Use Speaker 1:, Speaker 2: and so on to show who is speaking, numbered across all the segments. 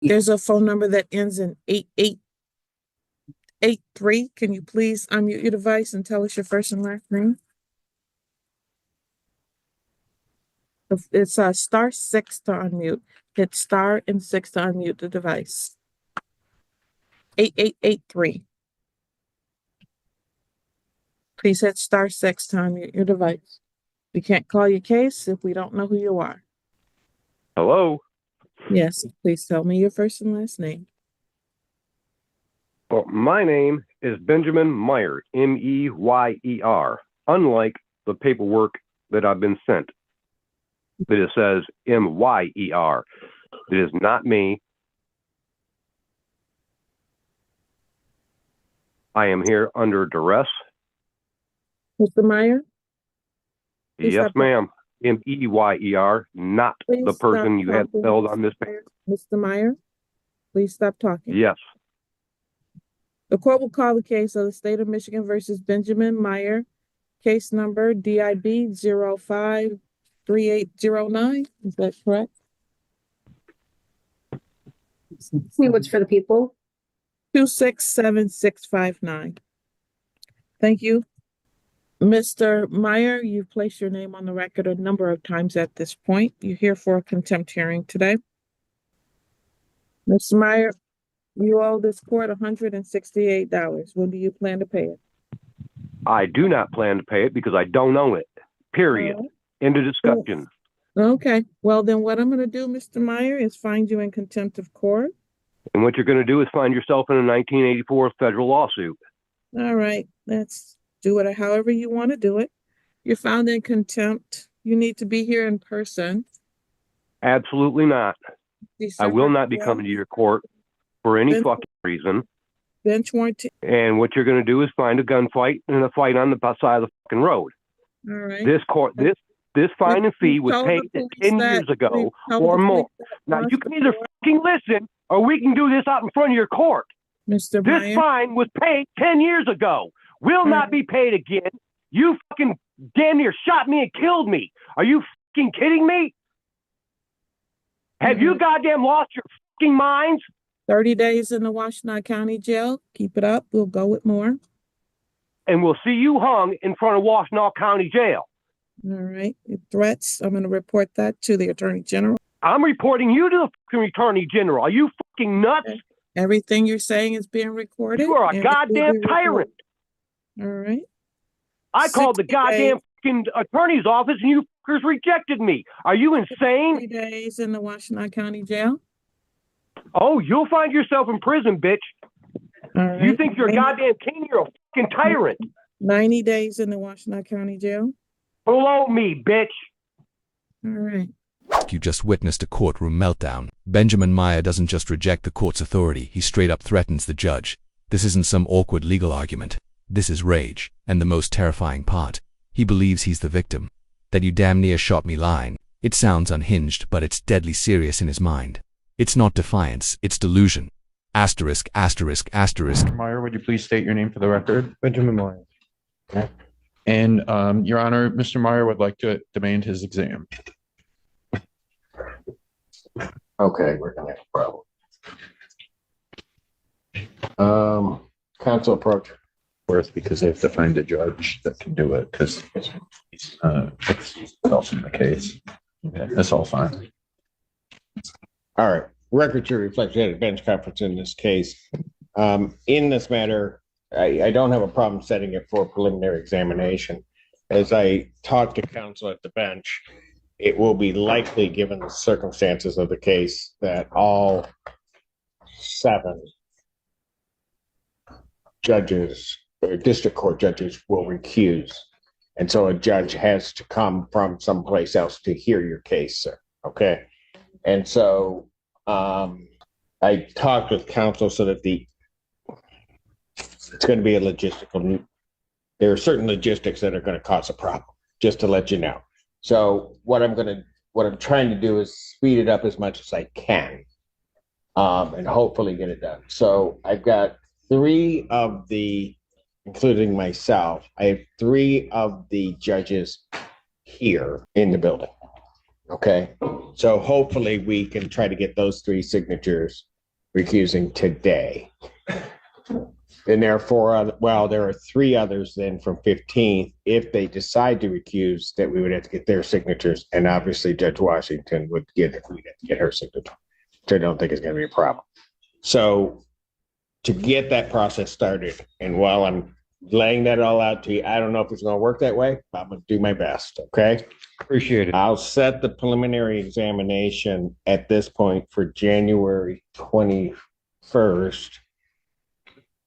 Speaker 1: There's a phone number that ends in 8883. Can you please unmute your device and tell us your first and last name? It's *6 to unmute. Hit star and 6 to unmute the device. 8883. Please hit *6 to unmute your device. We can't call your case if we don't know who you are.
Speaker 2: Hello?
Speaker 1: Yes, please tell me your first and last name.
Speaker 2: Well, my name is Benjamin Meyer, M-E-Y-E-R, unlike the paperwork that I've been sent. But it says M-Y-E-R. It is not me. I am here under duress.
Speaker 1: Mr. Meyer?
Speaker 2: Yes, ma'am. M-E-Y-E-R, not the person you had spelled on this paper.
Speaker 1: Mr. Meyer, please stop talking.
Speaker 2: Yes.
Speaker 1: The court will call the case of the State of Michigan versus Benjamin Meyer, case number DIB 053809. Is that correct?
Speaker 3: See what's for the people.
Speaker 1: 267659. Thank you. Mr. Meyer, you've placed your name on the record a number of times at this point. You're here for a contempt hearing today. Mr. Meyer, you owe this court $168. When do you plan to pay it?
Speaker 2: I do not plan to pay it because I don't own it. Period. End of discussion.
Speaker 1: Okay. Well, then what I'm going to do, Mr. Meyer, is find you in contempt of court.
Speaker 2: And what you're going to do is find yourself in a 1984 federal lawsuit.
Speaker 1: All right. Let's do it however you want to do it. You're found in contempt. You need to be here in person.
Speaker 2: Absolutely not. I will not be coming to your court for any fucking reason.
Speaker 1: Bench warrant.
Speaker 2: And what you're going to do is find a gunfight and a fight on the side of the fucking road.
Speaker 1: All right.
Speaker 2: This fine and fee was paid 10 years ago or more. Now you can either fucking listen or we can do this out in front of your court.
Speaker 1: Mr.
Speaker 2: This
Speaker 1: Meyer,
Speaker 2: fine was paid 10 years ago. Will not be paid again. You fucking damn near shot me and killed me. Are you fucking kidding me? Have you goddamn lost your fucking minds?
Speaker 1: 30 days in the Washtenaw County Jail. Keep it up. We'll go with more.
Speaker 2: And we'll see you hung in front of Washtenaw County Jail.
Speaker 1: All right. Your threats, I'm going to report that to the Attorney General.
Speaker 2: I'm reporting you to the fucking Attorney General. Are you fucking nuts?
Speaker 1: Okay. Everything you're saying is being recorded.
Speaker 2: You are a goddamn tyrant.
Speaker 1: All right.
Speaker 2: I called the goddamn fucking attorney's office and you fuckers rejected me. Are you insane?
Speaker 1: 3 days in the Washtenaw County Jail.
Speaker 2: Oh, you'll find yourself in prison, bitch.
Speaker 1: All right.
Speaker 2: You think you're a goddamn king? You're a fucking tyrant.
Speaker 1: 90 days in the Washtenaw County Jail.
Speaker 2: Below me, bitch.
Speaker 1: All right.
Speaker 4: You just witnessed a courtroom meltdown. Benjamin Meyer doesn't just reject the court's authority, he straight up threatens the judge. This isn't some awkward legal argument. This is rage, and the most terrifying part. He believes he's the victim. That "you damn near shot me" line. It sounds unhinged, but it's deadly serious in his mind. It's not defiance, it's delusion. Asterisk, asterisk, asterisk.
Speaker 5: Meyer, would you please state your name for the record?
Speaker 6: Benjamin Meyer.
Speaker 5: Okay. And, Your Honor, Mr. Meyer would like to demand his exam.
Speaker 6: Okay, we're gonna have a problem. Counsel approach.
Speaker 5: Worth, because they have to find a judge that can do it, because it's also in the case. Okay, that's all fine.
Speaker 6: All right, record should reflect we had a bench conference in this case. In this matter, I don't have a problem setting it for preliminary examination. As I talk to counsel at the bench, it will be likely, given the circumstances of the case, that all 7 judges or district court judges will recuse. And so a judge has to come from someplace else to hear your case, sir. Okay. And so I talked with counsel so that it's going to be a logistical. There are certain logistics that are going to cause a problem, just to let you know. So what I'm trying to do is speed it up as much as I can, and hopefully get it done. So I've got 3 of the, including myself, I have 3 of the judges here in the building. Okay, so hopefully we can try to get those 3 signatures recusing today. And there are 4 other, well, there are 3 others then from 15th. If they decide to recuse, that we would have to get their signatures. And obviously Judge Washington would we'd have to get her signature. So I don't think it's going to be a problem. So to get that process started, and while I'm laying that all out to you, I don't know if it's going to work that way, but I'm going to do my best. Okay.
Speaker 2: Appreciate it.
Speaker 6: I'll set the preliminary examination at this point for January 21st,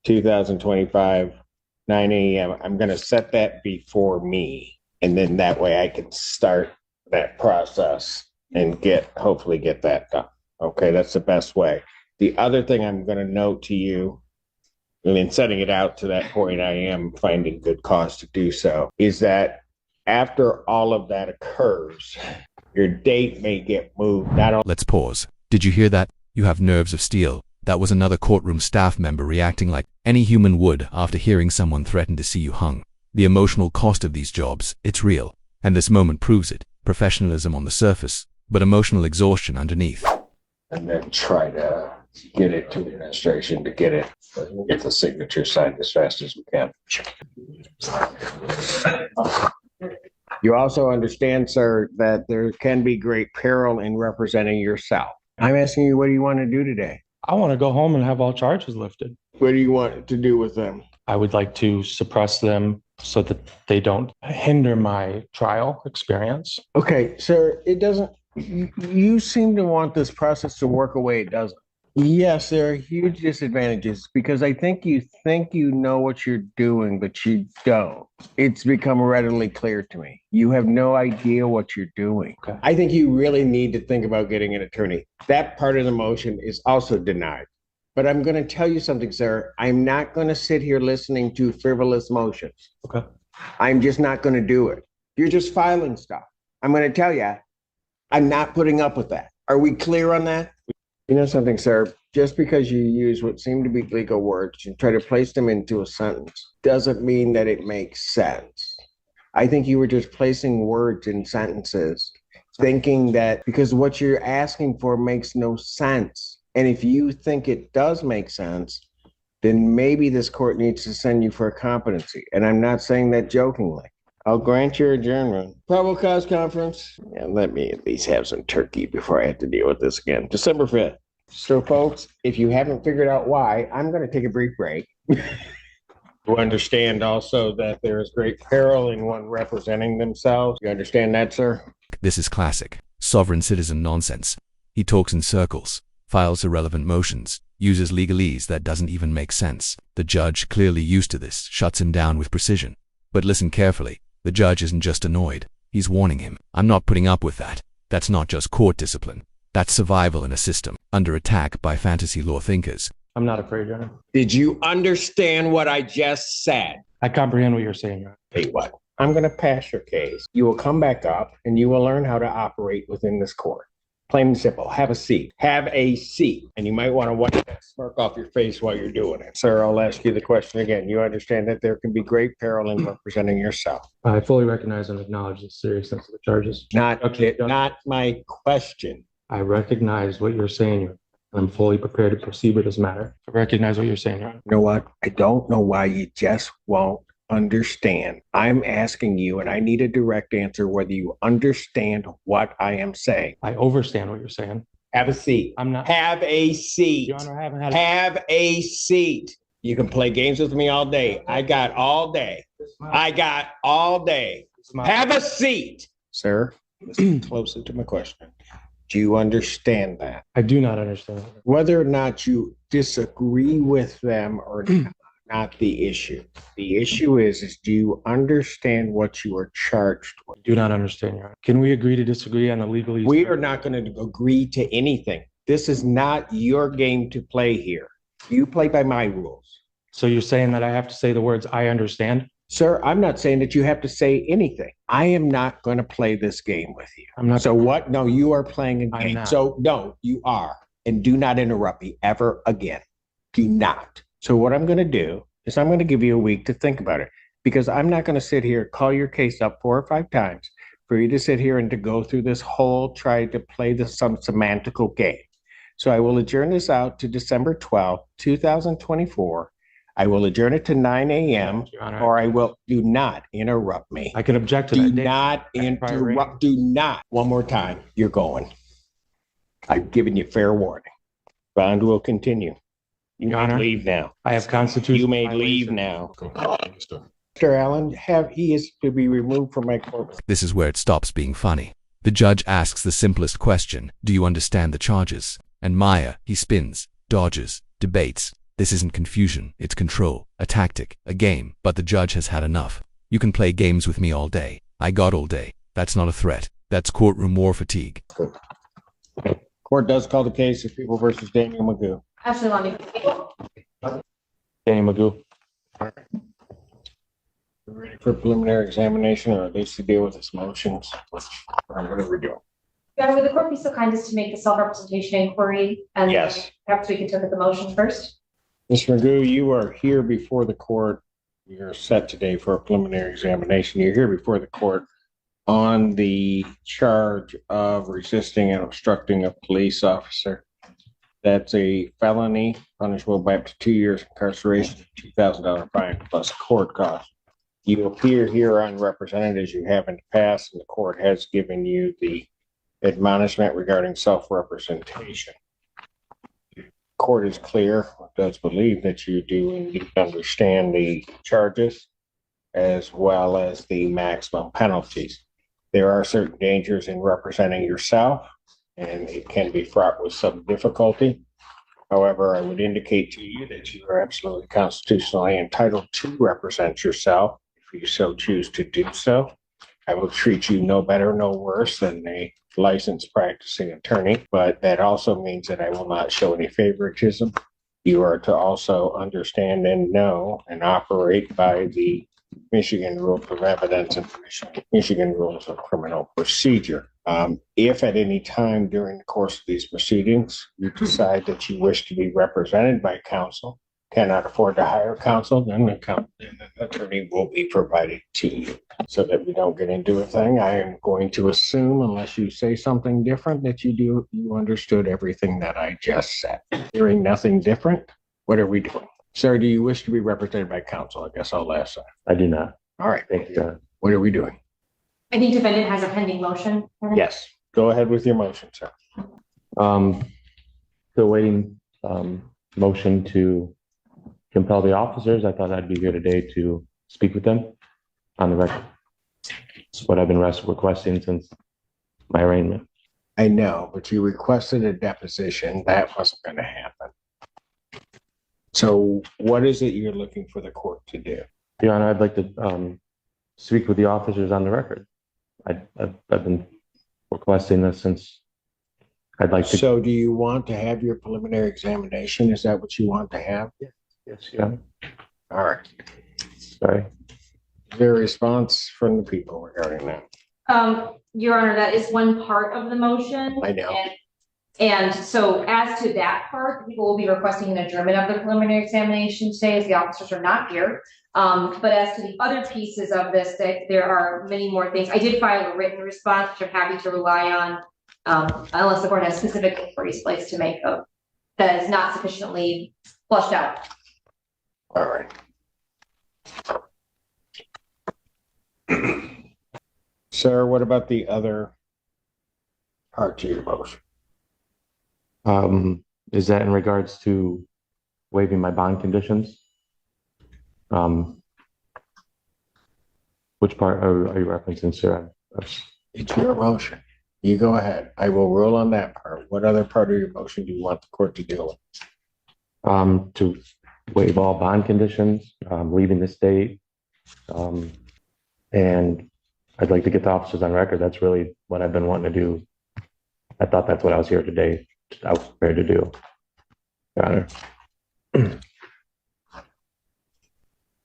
Speaker 6: 2025, 9 a.m. I'm going to set that before me. And then that way I can start that process and hopefully get that done. Okay, that's the best way. The other thing I'm going to note to you, and in setting it out to that point, I am finding good cause to do so, is that after all of that occurs, your date may get moved.
Speaker 4: Let's pause. Did you hear that? You have nerves of steel. That was another courtroom staff member reacting like any human would after hearing someone threaten to see you hung. The emotional cost of these jobs, it's real. And this moment proves it. Professionalism on the surface, but emotional exhaustion underneath.
Speaker 6: And then try to get it to the administration to get the signature signed as fast as we can. You also understand, sir, that there can be great peril in representing yourself. I'm asking you, what do you want to do today?
Speaker 7: I want to go home and have all charges lifted.
Speaker 6: What do you want to do with them?
Speaker 7: I would like to suppress them so that they don't hinder my trial experience.
Speaker 6: Okay, sir, you seem to want this process to work away, doesn't it? Yes, there are huge disadvantages because I think you know what you're doing, but you don't. It's become readily clear to me. You have no idea what you're doing.
Speaker 7: Okay.
Speaker 6: I think you really need to think about getting an attorney. That part of the motion is also denied. But I'm going to tell you something, sir. I'm not going to sit here listening to frivolous motions.
Speaker 7: Okay.
Speaker 6: I'm just not going to do it. You're just filing stuff. I'm going to tell you, I'm not putting up with that. Are we clear on that? You know something, sir? Just because you use what seem to be legal words and try to place them into a sentence doesn't mean that it makes sense. I think you were just placing words in sentences, thinking that because what you're asking for makes no sense. And if you think it does make sense, then maybe this court needs to send you for a competency. And I'm not saying that jokingly. I'll grant your adjournment. Probable cause conference. And let me at least have some turkey before I have to deal with this again. December 5th. So folks, if you haven't figured out why, I'm going to take a brief break. To understand also that there is great peril in one representing themselves. You understand that, sir?
Speaker 4: This is classic, sovereign citizen nonsense. He talks in circles, files irrelevant motions, uses legalese that doesn't even make sense. The judge, clearly used to this, shuts him down with precision. But listen carefully, the judge isn't just annoyed, he's warning him. I'm not putting up with that. That's not just court discipline. That's survival in a system, under attack by fantasy law thinkers.
Speaker 7: I'm not afraid, Your Honor.
Speaker 6: Did you understand what I just said?
Speaker 7: I comprehend what you're saying, Your Honor.
Speaker 6: Tell you what, I'm going to pass your case. You will come back up and you will learn how to operate within this court. Plain and simple. Have a seat. Have a seat. And you might want to wipe that smirk off your face while you're doing it. Sir, I'll ask you the question again. You understand that there can be great peril in representing yourself.
Speaker 7: I fully recognize and acknowledge the seriousness of the charges.
Speaker 6: Not
Speaker 7: Okay.
Speaker 6: my question.
Speaker 7: I recognize what you're saying, Your Honor. I'm fully prepared to proceed with this matter. I recognize what you're saying, Your Honor.
Speaker 6: You know what? I don't know why you just won't understand. I'm asking you, and I need a direct answer whether you understand what I am saying.
Speaker 7: I overstand what you're saying.
Speaker 6: Have a seat.
Speaker 7: I'm not.
Speaker 6: Have a seat.
Speaker 7: Your Honor, I haven't had
Speaker 6: Have a seat. You can play games with me all day. I got all day. I got all day. Have a seat. Sir, listen closer to my question. Do you understand that?
Speaker 7: I do not understand.
Speaker 6: Whether or not you disagree with them or not the issue. The issue is do you understand what you are charged with?
Speaker 7: I do not understand, Your Honor. Can we agree to disagree on the legalese?
Speaker 6: We are not going to agree to anything. This is not your game to play here. You play by my rules.
Speaker 7: So you're saying that I have to say the words, I understand?
Speaker 6: Sir, I'm not saying that you have to say anything. I am not going to play this game with you.
Speaker 7: I'm not.
Speaker 6: So what? No, you are playing a
Speaker 7: I'm
Speaker 6: game.
Speaker 7: not.
Speaker 6: So no, you are. And do not interrupt me ever again. Do not. So what I'm going to do is I'm going to give you a week to think about it because I'm not going to sit here, call your case up 4 or 5 times for you to sit here and to go through this whole, try to play some semantical game. So I will adjourn this out to December 12th, 2024. I will adjourn it to 9 a.m.
Speaker 7: Your Honor,
Speaker 6: or I will, do not interrupt me.
Speaker 7: I can object to
Speaker 6: Do
Speaker 7: that date.
Speaker 6: not interrupt, do not. One more time, you're going. I've given you fair warning. Bond will continue. You
Speaker 7: Your
Speaker 6: may
Speaker 7: Honor,
Speaker 6: leave now.
Speaker 7: I have constitutional.
Speaker 6: You may leave now. Mr. Allen, he is to be removed from my court.
Speaker 4: This is where it stops being funny. The judge asks the simplest question, do you understand the charges? And Maya, he spins, dodges, debates. This isn't confusion, it's control, a tactic, a game, but the judge has had enough. You can play games with me all day. I got all day. That's not a threat. That's courtroom war fatigue.
Speaker 6: Court does call the case of People versus Daniel Magoo.
Speaker 3: Absolutely.
Speaker 7: Danny Magoo.
Speaker 6: We're ready for preliminary examination, or at least to deal with his motions. What are we doing?
Speaker 3: Yeah, would the court be so kind as to make the self-representation inquiry? And
Speaker 6: Yes.
Speaker 3: perhaps we could look at the motion first.
Speaker 6: Mr. Magoo, you are here before the court. You're set today for a preliminary examination. You're here before the court on the charge of resisting and obstructing a police officer. That's a felony punishable by up to 2 years incarceration, $2,000 fine plus court costs. You appear here unrepresented as you have in the past, and the court has given you the admonishment regarding self-representation. Court is clear, does believe that you do indeed understand the charges as well as the maximum penalties. There are certain dangers in representing yourself, and it can be fraught with some difficulty. However, I would indicate to you that you are absolutely constitutionally entitled to represent yourself if you so choose to do so. I will treat you no better, no worse than a licensed practicing attorney, but that also means that I will not show any favoritism. You are to also understand and know and operate by the Michigan Rules of Evidence and Michigan Rules of Criminal Procedure. If at any time during the course of these proceedings you decide that you wish to be represented by counsel, cannot afford to hire counsel, then the attorney will be provided to you. So that we don't get into a thing, I am going to assume, unless you say something different, that you understood everything that I just said. Hearing nothing different, what are we doing? Sir, do you wish to be represented by counsel? I guess I'll ask that.
Speaker 7: I do not.
Speaker 6: All right.
Speaker 7: Thank you, John.
Speaker 6: What are we doing?
Speaker 3: I think defendant has a pending motion.
Speaker 6: Yes, go ahead with your motion, sir.
Speaker 7: Still waiting, motion to compel the officers. I thought I'd be here today to speak with them on the record. It's what I've been requesting since my arraignment.
Speaker 6: I know, but you requested a deposition. That wasn't going to happen. So what is it you're looking for the court to do?
Speaker 7: Your Honor, I'd like to speak with the officers on the record. I've been requesting this since I'd like to.
Speaker 6: So do you want to have your preliminary examination? Is that what you want to have?
Speaker 7: Yes, Your Honor.
Speaker 6: All right.
Speaker 7: Sorry.
Speaker 6: Is there a response from the people regarding that?
Speaker 3: Your Honor, that is one part of the motion.
Speaker 6: I know.
Speaker 3: And so as to that part, people will be requesting an adjournment of the preliminary examination today as the officers are not here. But as to the other pieces of this, there are many more things. I did file a written response, which I'm happy to rely on, unless the court has specific inquiries placed to make of that is not sufficiently flushed out.
Speaker 6: All right. Sir, what about the other part to your motion?
Speaker 7: Is that in regards to waiving my bond conditions? Which part are you referencing, sir?
Speaker 6: It's your motion. You go ahead. I will rule on that part. What other part of your motion do you want the court to deal with?
Speaker 7: To waive all bond conditions, leaving the state, and I'd like to get the officers on record. That's really what I've been wanting to do. I thought that's what I was here today. I was prepared to do, Your Honor.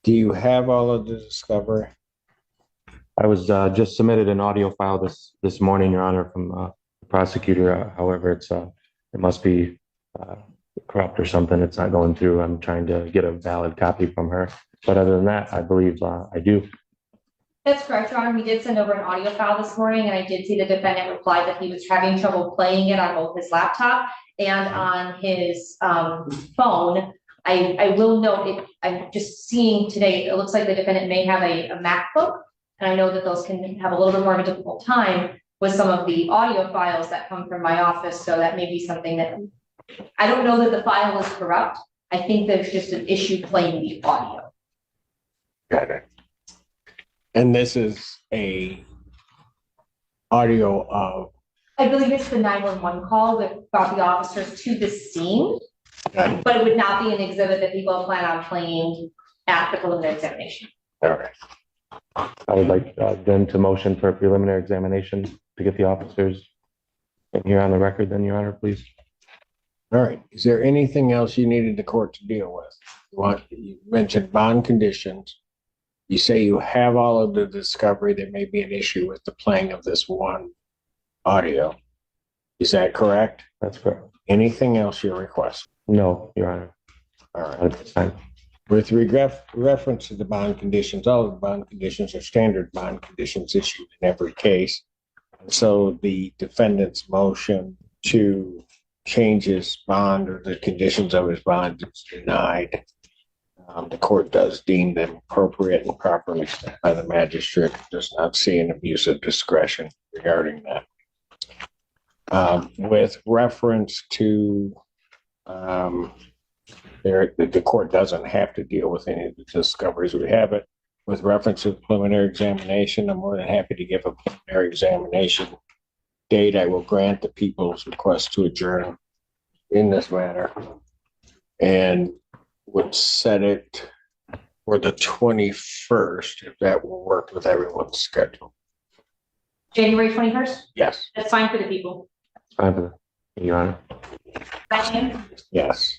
Speaker 6: Do you have all of the discovery?
Speaker 7: I was just submitted an audio file this morning, Your Honor, from the prosecutor. However, it must be corrupt or something. It's not going through. I'm trying to get a valid copy from her. But other than that, I believe I do.
Speaker 3: That's correct, Your Honor. We did send over an audio file this morning, and I did see the defendant reply that he was having trouble playing it on both his laptop and on his phone. I will note, I'm just seeing today, it looks like the defendant may have a MacBook, and I know that those can have a little bit more of a difficult time with some of the audio files that come from my office, so that may be something that, I don't know that the file is corrupt. I think there's just an issue playing the audio.
Speaker 6: Got it. And this is a audio of.
Speaker 3: I believe it's the 911 call that brought the officers to the scene,
Speaker 6: Got it.
Speaker 3: but it would not be an exhibit that people plan on playing at the preliminary examination.
Speaker 6: All right.
Speaker 7: I would like then to motion for a preliminary examination to get the officers in here on the record then, Your Honor, please.
Speaker 6: All right. Is there anything else you needed the court to deal with? You mentioned bond conditions. You say you have all of the discovery. There may be an issue with the playing of this one audio. Is that correct?
Speaker 7: That's correct.
Speaker 6: Anything else you request?
Speaker 7: No, Your Honor.
Speaker 6: All right.
Speaker 7: At this time.
Speaker 6: With reference to the bond conditions, all of the bond conditions are standard bond conditions issued in every case. So the defendant's motion to change his bond or the conditions of his bond is denied. The court does deem them appropriate and properly set by the magistrate. Does not see an abuse of discretion regarding that. With reference to the court doesn't have to deal with any of the discoveries. We have it with reference to the preliminary examination. I'm more than happy to give a preliminary examination date. I will grant the people's request to adjourn in this matter and would set it for the 21st, if that will work with everyone's schedule.
Speaker 3: January 21st?
Speaker 6: Yes.
Speaker 3: That's fine for the people.
Speaker 7: Fine for the, Your Honor.
Speaker 6: Yes.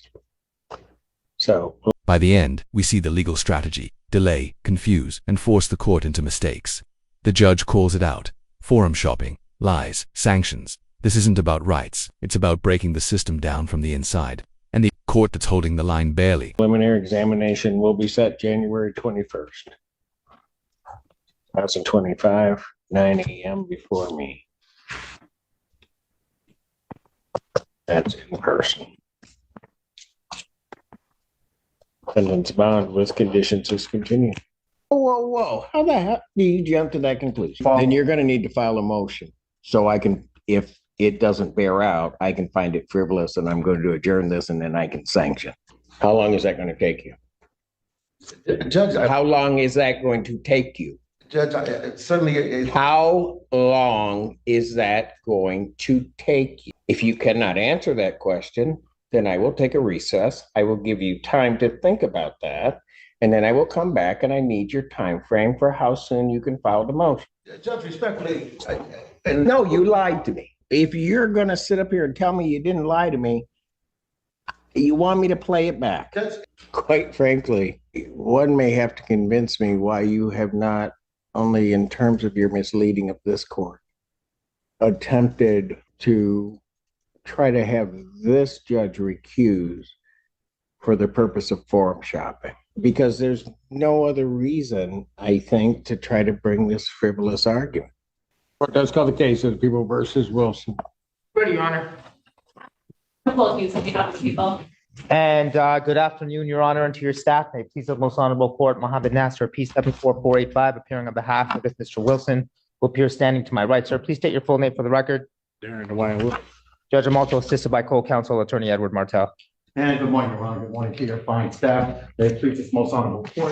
Speaker 6: So.
Speaker 4: By the end, we see the legal strategy: delay, confuse, and force the court into mistakes. The judge calls it out: forum shopping, lies, sanctions. This isn't about rights, it's about breaking the system down from the inside. And the court that's holding the line barely.
Speaker 6: Preliminary examination will be set January 21st, 2025, 9 a.m. before me. That's in person. Defendant's bond with conditions is continued. Whoa. How the hell do you jump to that conclusion? Then you're going to need to file a motion so I can, if it doesn't bear out, I can find it frivolous and I'm going to adjourn this and then I can sanction. How long is that going to take you?
Speaker 8: Judge,
Speaker 6: How long is that going to take you?
Speaker 8: Judge, certainly.
Speaker 6: How long is that going to take you? If you cannot answer that question, then I will take a recess. I will give you time to think about that. And then I will come back and I need your time frame for how soon you can file the motion.
Speaker 8: Judge, respectfully.
Speaker 6: No, you lied to me. If you're going to sit up here and tell me you didn't lie to me, you want me to play it back.
Speaker 8: Judge.
Speaker 6: Quite frankly, one may have to convince me why you have not, only in terms of your misleading of this court, attempted to try to have this judge recused for the purpose of forum shopping. Because there's no other reason, I think, to try to bring this frivolous argument. Court does call the case of People versus Wilson.
Speaker 9: Ready, Your Honor.
Speaker 3: People.
Speaker 9: And good afternoon, Your Honor, and to your staff. May it please the most honorable court, Mohammed Nasser, P74485, appearing on behalf of Mr. Wilson, will appear standing to my right. Sir, please state your full name for the record.
Speaker 6: Darren DeWine.
Speaker 9: Judge, I'm also assisted by co-counsel Attorney Edward Martel.
Speaker 10: And good morning, Your Honor. Good morning to your fine staff. May it please this most honorable court.